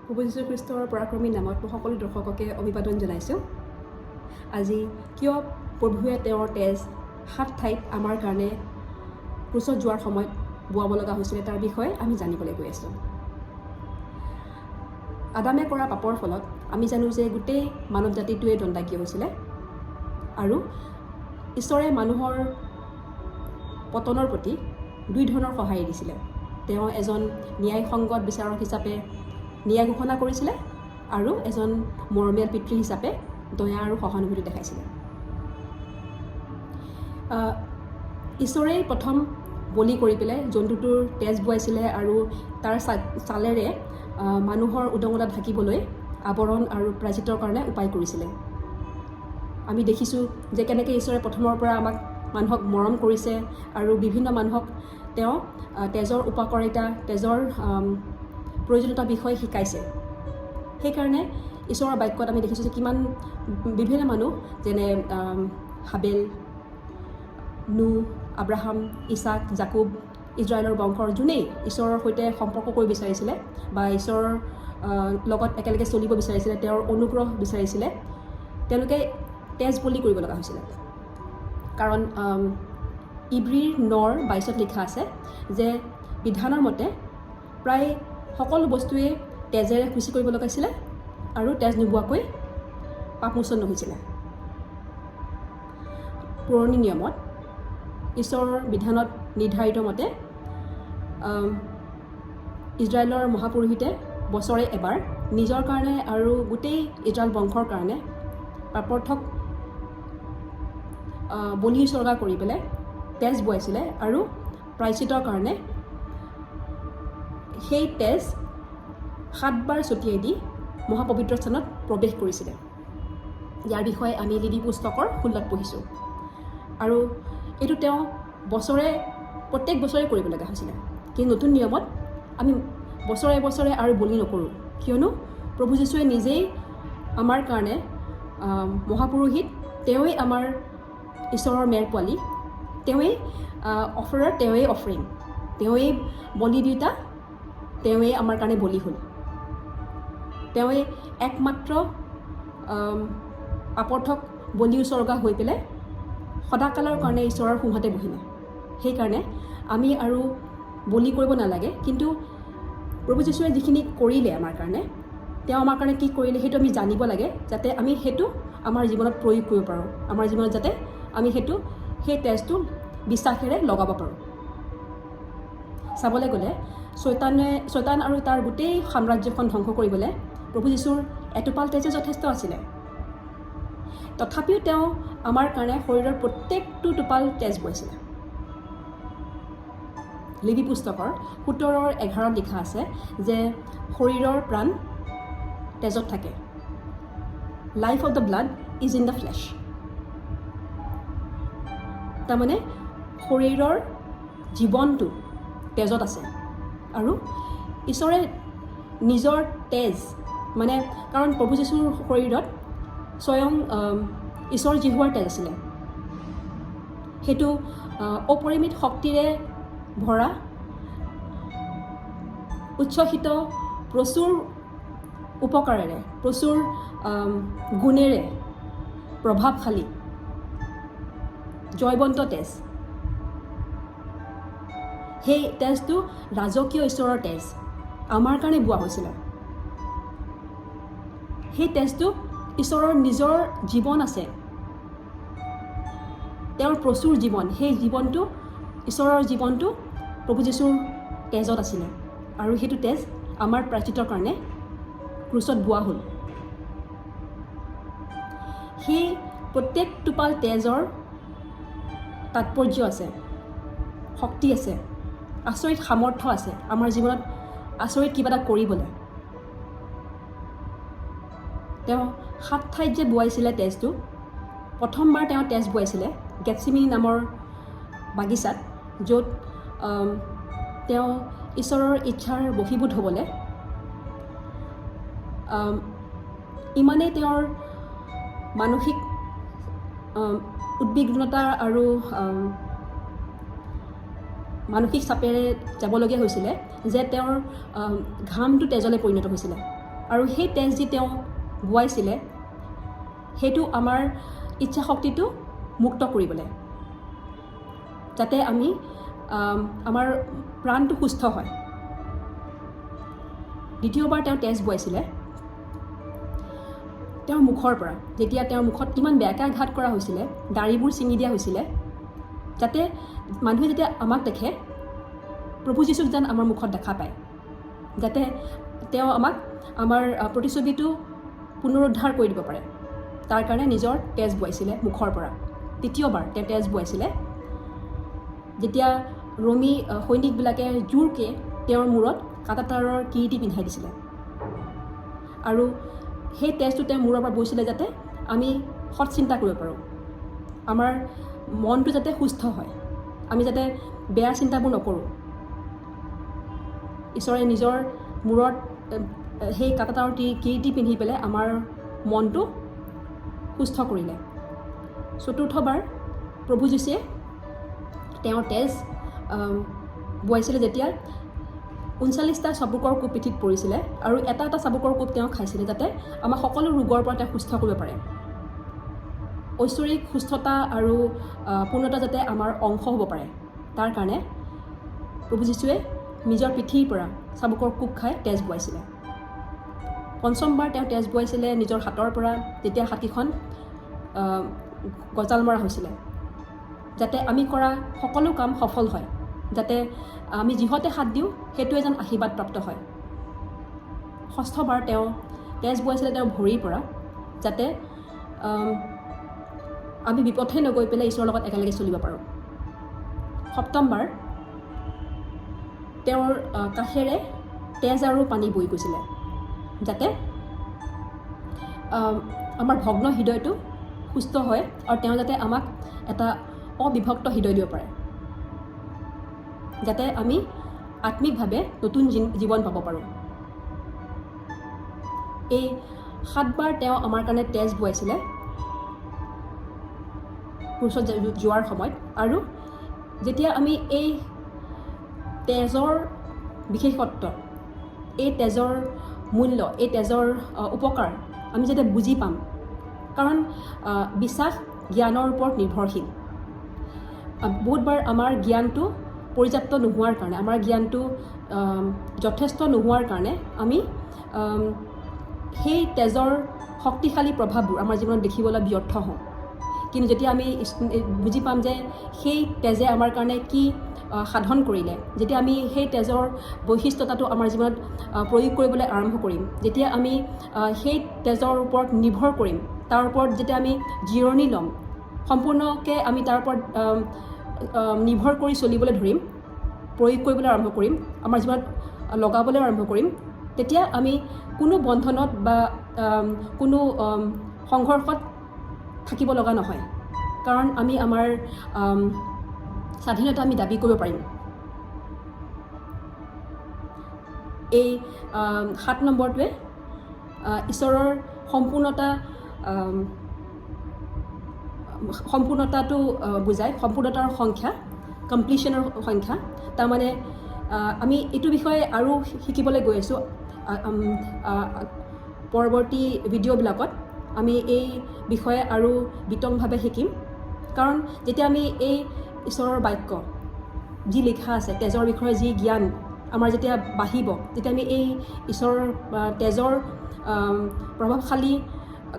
প্ৰভু যীশু খ্ৰীষ্টৰ পৰাক্ৰমী নামত মই সকলো দৰ্শককে অভিবাদন জনাইছোঁ। আজি কিয় প্ৰভুৱে তেওঁৰ তেজ 7 ঠাইত আমাৰ কাৰণে ক্ৰুচত যোৱাৰ সময়ত বোৱাব লগা হৈছিলে তাৰ বিষয়ে আমি জানিবলৈ গৈ আছোঁ। আদামে কৰা পাপৰ ফলত আমি জানো যে গোটেই মানৱ জাতিটোৱে দণ্ডাকীয় হৈছিলে আৰু ঈশ্বৰে মানুহৰ পতনৰ প্ৰতি 2 ধৰণৰ সহায় দিছিলে। তেওঁ এজন ন্যায়সংগত বিচাৰক হিচাপে ন্যায় ঘোষণা কৰিছিলে আৰু এজন মৰমীয়াল পিতৃ হিচাপে দয়া আৰু সহানুভূতি দেখাইছিলে। ঈশ্বৰেই প্ৰথম বলি কৰি পেলাই জন্তুটোৰ তেজ বোৱাইছিলে আৰু তাৰ ছালেৰে মানুহৰ উদঙতা ঢাকিবলৈ আৱৰণ আৰু প্ৰায়চিত্ৰৰ কাৰণে উপায় কৰিছিলে। আমি দেখিছোঁ যে কেনেকৈ ঈশ্বৰে প্ৰথমৰ পৰা মানুহক মৰম কৰিছে আৰু বিভিন্ন মানুহক তেওঁ তেজৰ উপকাৰিতা, তেজৰ প্ৰয়োজনীয়তাৰ বিষয়ে শিকাইছে। সেইকাৰণে ঈশ্বৰৰ বাক্যত আমি দেখিছোঁ যে কিমান বিভিন্ন মানুহ যেনে হাবেল, নূহ, আব্ৰাহাম, ইছাক, জাকুব, ইজৰাইলৰ বংশৰ যোনেই ঈশ্বৰৰ সৈতে সম্পৰ্ক কৰিব বিচাৰিছিলে বা ঈশ্বৰৰ লগত একেলগে চলিব বিচাৰিছিলে, তেওঁৰ অনুগ্ৰহ বিচাৰিছিলে, তেওঁলোকে তেজ বলি কৰিব লগা হৈছিলে। কাৰণ ইব্ৰীৰ 9:22 লিখা আছে যে বিধানৰ মতে প্ৰায় সকলো বস্তুৱে তেজেৰে শুচি কৰিব লগাইছিলে আৰু তেজ নোবোৱাকৈ পাপমোচন নহৈছিলে। পুৰণি নিয়মত ঈশ্বৰৰ বিধানত নিৰ্ধাৰিত মতে ইজৰাইলৰ মহাপুৰোহিতে বছৰে এবাৰ নিজৰ কাৰণে আৰু গোটেই ইজৰাইল বংশৰ কাৰণে পাপৰ্থক বলি উচৰ্গা কৰি পেলাই তেজ বোৱাইছিলে আৰু প্ৰায়চিত্ৰৰ কাৰণে সেই তেজ 7 বাৰ ছটিয়াই দি মহাপবিত্ৰ স্থানত প্ৰৱেশ কৰিছিলে। ইয়াৰ বিষয়ে আমি লেবী পুস্তকৰ 16 পঢ়িছোঁ। আৰু এইটো তেওঁ প্ৰত্যেক বছৰে কৰিব লগা হৈছিলে। কিন্তু নতুন নিয়মত আমি বছৰে বছৰে আৰু বলি নকৰোঁ, কিয়নো প্ৰভু যীশুৱে নিজেই আমাৰ কাৰণে মহাপুৰোহিত, তেওঁৱেই আমাৰ ঈশ্বৰৰ মেৰ পোৱালি, তেওঁৱেই অফাৰাৰ, তেওঁৱেই অফাৰিং, তেওঁৱেই বলি দিওঁতা, তেওঁৱেই আমাৰ কাৰণে বলি হ'ল। তেওঁৱেই একমাত্ৰ পাপৰ্থক বলি উচৰ্গা হৈ পেলাই সদাকালৰ কাৰণে ঈশ্বৰৰ সোঁহাতে বহিলে। সেইকাৰণে আমি আৰু বলি কৰিব নালাগে, কিন্তু প্ৰভু যীশুৱে যিখিনি কৰিলে আমাৰ কাৰণে, তেওঁ আমাৰ কাৰণে কি কৰিলে সেইটো আমি জানিব লাগে, যাতে আমি সেইটো আমাৰ জীৱনত প্ৰয়োগ কৰিব পাৰোঁ, আমাৰ জীৱনত যাতে আমি সেই তেজটো বিশ্বাসেৰে লগাব পাৰোঁ। চাবলৈ গ'লে শয়তান আৰু তাৰ গোটেই সাম্ৰাজ্যখন ধ্বংস কৰিবলৈ প্ৰভু যীশুৰ এটোপাল তেজে যথেষ্ট আছিলে। তথাপিও তেওঁ আমাৰ কাৰণে শৰীৰৰ প্ৰত্যেকটো টোপাল তেজ বৈছিলে। লেবী পুস্তকৰ 17:11 লিখা আছে যে শৰীৰৰ প্ৰাণ তেজত থাকে। Life of the blood is in the flesh. তাৰমানে শৰীৰৰ জীৱনটো তেজত আছে আৰু ঈশ্বৰে নিজৰ তেজ কাৰণ প্ৰভু যীশুৰ শৰীৰত স্বয়ং ঈশ্বৰ জিহুৱাৰ তেজ আছিলে। সেইটো অপৰিমিত শক্তিৰে ভৰা, উচ্ছ্বসিত, প্ৰচুৰ উপকাৰেৰে, প্ৰচুৰ গুণেৰে প্ৰভাৱশালী জয়বন্ত তেজ। সেই তেজটো ৰাজকীয় ঈশ্বৰৰ তেজ আমাৰ কাৰণে বোৱা হৈছিলে। সেই তেজটো ঈশ্বৰৰ নিজৰ জীৱন আছে, তেওঁৰ প্ৰচুৰ জীৱন, সেই জীৱনটো ঈশ্বৰৰ জীৱনটো প্ৰভু যীশুৰ তেজত আছিলে আৰু সেইটো তেজ আমাৰ প্ৰায়চিত্ৰৰ কাৰণে ক্ৰুচত বোৱা হ'ল। সেই প্ৰত্যেক টোপাল তেজৰ তাৎপৰ্য আছে, শক্তি আছে, আচৰিত সামৰ্থ্য আছে আমাৰ জীৱনত আচৰিত কিবা এটা কৰিবলৈ। তেওঁ 7 ঠাইত যে বোৱাইছিলে তেজটো, প্ৰথমবাৰ তেওঁ তেজ বোৱাইছিলে গেটছেমানি নামৰ বাগিচাত, য'ত তেওঁ ঈশ্বৰৰ ইচ্ছাৰ বশীভূত হ'বলৈ ইমানেই তেওঁৰ মানসিক উদ্বিগ্নতা আৰু মানসিক চাপেৰে যাবলগীয়া হৈছিলে যে তেওঁৰ ঘামটো তেজলৈ পৰিণত হৈছিলে। আৰু সেই তেজ যি তেওঁ বোৱাইছিলে সেইটো আমাৰ ইচ্ছা শক্তিটো মুক্ত কৰিবলৈ, যাতে আমি আমাৰ প্ৰাণটো সুস্থ হয়। দ্বিতীয়বাৰ তেওঁ তেজ বোৱাইছিলে তেওঁৰ মুখৰ পৰা, যেতিয়া তেওঁৰ মুখত ইমান বেয়াকৈ আঘাত কৰা হৈছিলে, দাঢ়িবোৰ ছিঙি দিয়া হৈছিলে, যাতে মানুহে যেতিয়া আমাক দেখে প্ৰভু যীশুক যেন আমাৰ মুখত দেখা পায়, যাতে তেওঁ আমাক আমাৰ প্ৰতিচ্ছবিটো পুনৰুদ্ধাৰ কৰি দিব পাৰে। তাৰ কাৰণে নিজৰ তেজ বোৱাইছিলে মুখৰ পৰা। তৃতীয়বাৰ তেওঁ তেজ বোৱাইছিলে যেতিয়া ৰোমী সৈনিকবিলাকে জোৰকৈ তেওঁৰ মূৰত কাঁটাতাৰৰ কিৰীটি পিন্ধাই দিছিলে, আৰু সেই তেজটো তেওঁৰ মূৰৰ পৰা বৈছিলে যাতে আমি সৎ চিন্তা কৰিব পাৰোঁ, আমাৰ মনটো যাতে সুস্থ হয়, আমি যাতে বেয়া চিন্তাবোৰ নকৰোঁ। ঈশ্বৰে নিজৰ মূৰত সেই কাঁটাতাৰৰ কিৰীটি পিন্ধি পেলাই আমাৰ মনটো সুস্থ কৰিলে। চতুৰ্থবাৰ প্ৰভু যীশুৱে তেওঁৰ তেজ বোৱাইছিলে যেতিয়া 39টা চাবুকৰ কোব পিঠিত পৰিছিলে, আৰু এটা এটা চাবুকৰ কোব তেওঁ খাইছিলে যাতে আমাক সকলো ৰোগৰ পৰা তেওঁ সুস্থ কৰিব পাৰে। ঐশ্বৰিক সুস্থতা আৰু পূৰ্ণতা যাতে আমাৰ অংশ হ'ব পাৰে, তাৰ কাৰণে প্ৰভু যীশুৱে নিজৰ পিঠিৰ পৰা চাবুকৰ কোব খাই তেজ বোৱাইছিলে। পঞ্চমবাৰ তেওঁ তেজ বোৱাইছিলে নিজৰ হাতৰ পৰা, যেতিয়া হাতীখন গজাল মৰা হৈছিলে, যাতে আমি কৰা সকলো কাম সফল হয়, যাতে আমি যিহতে হাত দিওঁ সেইটোৱে যেন আশীৰ্বাদ প্ৰাপ্ত হয়। ষষ্ঠবাৰ তেওঁ তেজ বোৱাইছিলে তেওঁৰ ভৰিৰ পৰা, যাতে আমি বিপথে নগৈ পেলাই ঈশ্বৰৰ লগত একেলগে চলিব পাৰোঁ। সপ্তমবাৰ তেওঁৰ কাষেৰে তেজ আৰু পানী বৈ গৈছিলে, যাতে আমাৰ ভগ্ন হৃদয়টো সুস্থ হয় আৰু তেওঁ যাতে আমাক এটা অবিভক্ত হৃদয় দিব পাৰে, যাতে আমি আত্মিকভাৱে নতুন জীৱন পাব পাৰোঁ। এই 7বাৰ তেওঁ আমাৰ কাৰণে তেজ বোৱাইছিলে ক্ৰুচত যোৱাৰ সময়ত, আৰু যেতিয়া আমি এই তেজৰ বিশেষত্ব, এই তেজৰ মূল্য, এই তেজৰ উপকাৰ আমি যেতিয়া বুজি পাম, কাৰণ বিশ্বাস জ্ঞানৰ ওপৰত নিৰ্ভৰশীল। বহুতবাৰ আমাৰ জ্ঞানটো পৰ্যাপ্ত নোহোৱাৰ কাৰণে, আমাৰ জ্ঞানটো যথেষ্ট নোহোৱাৰ কাৰণে আমি সেই তেজৰ শক্তিশালী প্ৰভাৱবোৰ আমাৰ জীৱনত দেখিবলৈ ব্যৰ্থ হওঁ। কিন্তু যেতিয়া আমি বুজি পাম যে সেই তেজে আমাৰ কাৰণে কি সাধন কৰিলে, যেতিয়া আমি সেই তেজৰ বৈশিষ্ট্যতাটো আমাৰ জীৱনত প্ৰয়োগ কৰিবলৈ আৰম্ভ কৰিম, যেতিয়া আমি সেই তেজৰ ওপৰত নিৰ্ভৰ কৰিম, তাৰ ওপৰত যেতিয়া আমি জিৰণি ল'ম, সম্পূৰ্ণকৈ আমি তাৰ ওপৰত নিৰ্ভৰ কৰি চলিবলৈ ধৰিম, প্ৰয়োগ কৰিবলৈ আৰম্ভ কৰিম, আমাৰ জীৱনত লগাবলৈ আৰম্ভ কৰিম, তেতিয়া আমি কোনো বন্ধনত বা কোনো সংঘৰ্ষত থাকিব লগা নহয়, কাৰণ আমি আমাৰ স্বাধীনতা আমি দাবী কৰিব পাৰিম। এই 7 নম্বৰটোৱে ঈশ্বৰৰ সম্পূৰ্ণতাটো বুজায়, সম্পূৰ্ণতাৰ সংখ্যা, কমপ্লিশ্যনৰ সংখ্যা। তাৰমানে আমি এইটো বিষয়ে আৰু শিকিবলৈ গৈ আছোঁ। পৰৱৰ্তী ভিডিঅ'বিলাকত আমি এই বিষয়ে আৰু বিতংভাৱে শিকিম, কাৰণ যেতিয়া আমি এই ঈশ্বৰৰ বাক্য যি লিখা আছে, তেজৰ বিষয়ে যি জ্ঞান আমাৰ যেতিয়া বাঢ়িব, তেতিয়া আমি এই ঈশ্বৰৰ তেজৰ প্ৰভাৱশালী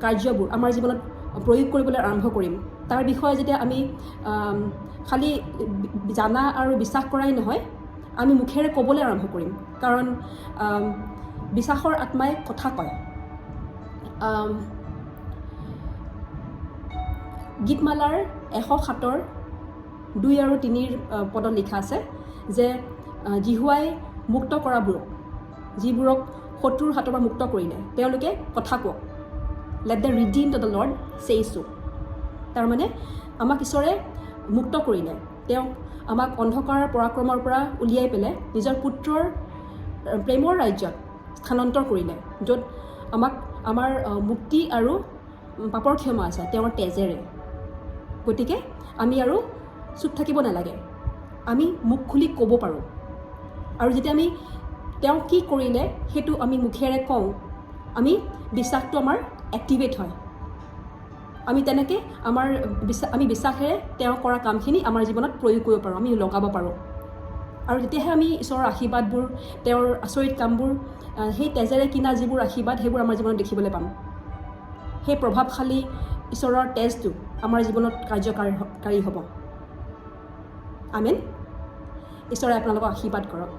কাৰ্যবোৰ আমাৰ জীৱনত প্ৰয়োগ কৰিবলৈ আৰম্ভ কৰিম। তাৰ বিষয়ে যেতিয়া আমি খালি জানা আৰু বিশ্বাস কৰাই নহয়, আমি মুখেৰে ক'বলৈ আৰম্ভ কৰিম, কাৰণ বিশ্বাসৰ আত্মাই কথা কয়। গীতমালাৰ 107ৰ 2 আৰু 3 পদত লিখা আছে যে জিহুৱাই মুক্ত কৰাবোৰক, যিবোৰক শত্ৰুৰ হাতৰ পৰা মুক্ত কৰিলে, তেওঁলোকে কথা কওক। Let the redeemed of the lord say so. তাৰমানে আমাক ঈশ্বৰে মুক্ত কৰিলে, তেওঁ আমাক অন্ধকাৰৰ পৰাক্ৰমৰ পৰা উলিয়াই পেলাই নিজৰ পুত্ৰৰ প্ৰেমৰ ৰাজ্যত স্থানান্তৰ কৰিলে, য'ত আমাক আমাৰ মুক্তি আৰু পাপৰ ক্ষমা আছে তেওঁৰ তেজেৰে। গতিকে আমি আৰু চুপ থাকিব নালাগে, আমি মুখ খুলি ক'ব পাৰোঁ, আৰু যেতিয়া আমি তেওঁ কি কৰিলে সেইটো আমি মুখেৰে কওঁ, আমি বিশ্বাসটো আমাৰ এক্টিভেট হয়। আমি তেনেকৈ আমি বিশ্বাসেৰে তেওঁ কৰা কামখিনি আমাৰ জীৱনত প্ৰয়োগ কৰিব পাৰোঁ, আমি লগাব পাৰোঁ। আৰু তেতিয়াহে আমি ঈশ্বৰৰ আশীৰ্বাদবোৰ, তেওঁৰ আচৰিত কামবোৰ, সেই তেজেৰে কিনা যিবোৰ আশীৰ্বাদ সেইবোৰ আমাৰ জীৱনত দেখিবলৈ পাম। সেই প্ৰভাৱশালী ঈশ্বৰৰ তেজটো আমাৰ জীৱনত কাৰ্যকাৰী হ'ব। আমেন। ঈশ্বৰে আপোনালোকক আশীৰ্বাদ কৰক।